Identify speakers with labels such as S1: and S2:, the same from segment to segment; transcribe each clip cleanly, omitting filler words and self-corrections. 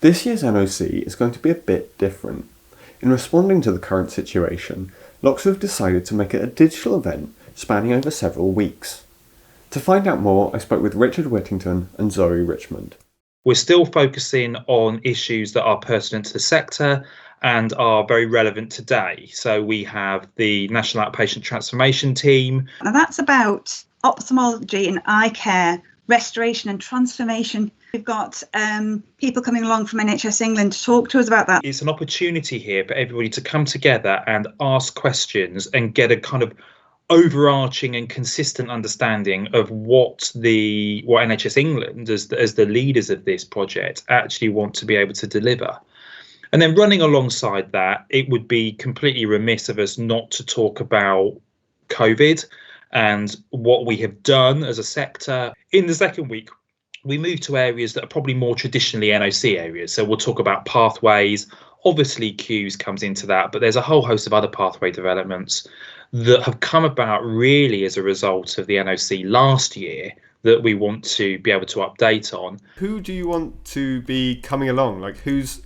S1: This year's NOC is going to be a bit different. In responding to the current situation, LOCs have decided to make it a digital event spanning over several weeks. To find out more, I spoke with Richard Whittington and Zoe Richmond.
S2: We're still focusing on issues that are pertinent to the sector and are very relevant today. So we have the National Outpatient Transformation Team.
S3: And that's about ophthalmology and eye care, restoration and transformation. We've got people coming along from NHS England to talk to us about that.
S2: It's an opportunity here for everybody to come together and ask questions and get a kind of overarching and consistent understanding of what NHS England, as the leaders of this project, actually want to be able to deliver. And then running alongside that, it would be completely remiss of us not to talk about COVID and what we have done as a sector. In the second week, we move to areas that are probably more traditionally NOC areas. So we'll talk about pathways. Obviously, queues comes into that, but there's a whole host of other pathway developments that have come about really as a result of the NOC last year that we want to be able to update on.
S1: Who do you want to be coming along? Like who's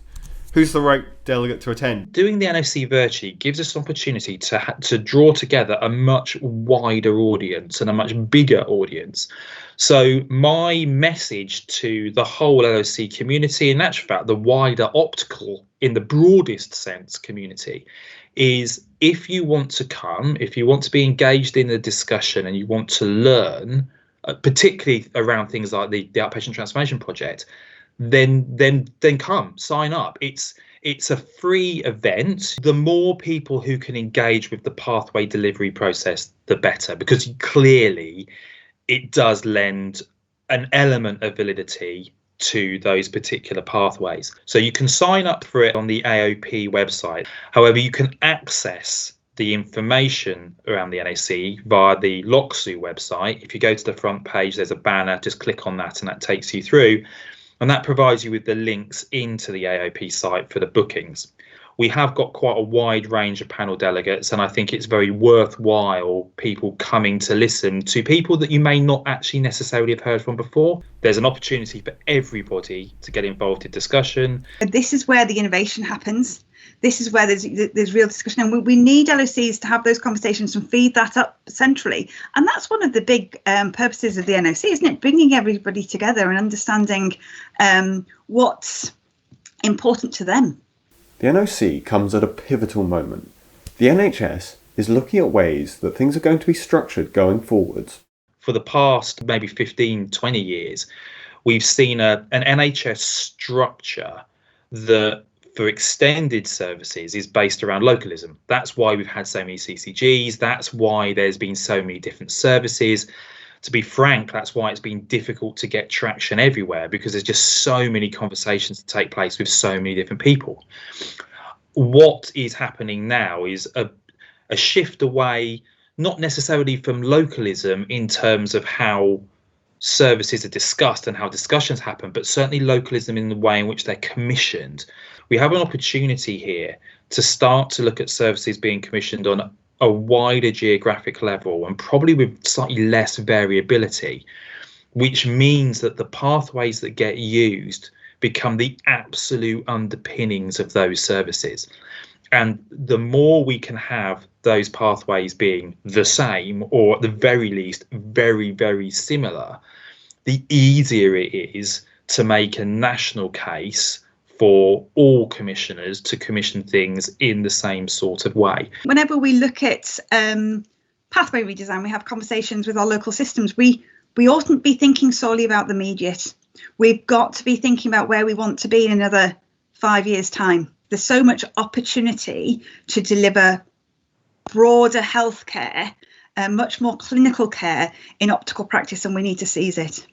S1: the right delegate to attend?
S2: Doing the NOC virtually gives us an opportunity to draw together a much wider audience and a much bigger audience. So my message to the whole NOC community, in actual fact, the wider optical, in the broadest sense, community, is if you want to come, if you want to be engaged in the discussion and you want to learn, particularly around things like the Outpatient Transformation Project, then come, sign up. It's a free event. The more people who can engage with the pathway delivery process, the better, because clearly it does lend an element of validity to those particular pathways. So you can sign up for it on the AOP website. However, you can access the information around the NOC via the LOCSU website. If you go to the front page, there's a banner, just click on that and that takes you through. And that provides you with the links into the AOP site for the bookings. We have got quite a wide range of panel delegates, and I think it's very worthwhile people coming to listen to people that you may not actually necessarily have heard from before. There's an opportunity for everybody to get involved in discussion.
S3: This is where the innovation happens. This is where there's real discussion, and we need LOCs to have those conversations and feed that up centrally. And that's one of the big purposes of the NOC, isn't it? Bringing everybody together and understanding what's important to them.
S1: The NOC comes at a pivotal moment. The NHS is looking at ways that things are going to be structured going forwards.
S2: For the past maybe 15, 20 years, we've seen an NHS structure that for extended services is based around localism. That's why we've had so many CCGs. That's why there's been so many different services. To be frank, that's why it's been difficult to get traction everywhere, because there's just so many conversations to take place with so many different people. What is happening now is a shift away, not necessarily from localism in terms of how services are discussed and how discussions happen, but certainly localism in the way in which they're commissioned. We have an opportunity here to start to look at services being commissioned on a wider geographic level and probably with slightly less variability, which means that the pathways that get used become the absolute underpinnings of those services. And the more we can have those pathways being the same, or at the very least very, very similar, the easier it is to make a national case for all commissioners to commission things in the same sort of way.
S3: Whenever we look at pathway redesign, we have conversations with our local systems. We oughtn't be thinking solely about the immediate. We've got to be thinking about where we want to be in another 5 years' time. There's so much opportunity to deliver broader healthcare, much more clinical care in optical practice, and we need to seize it.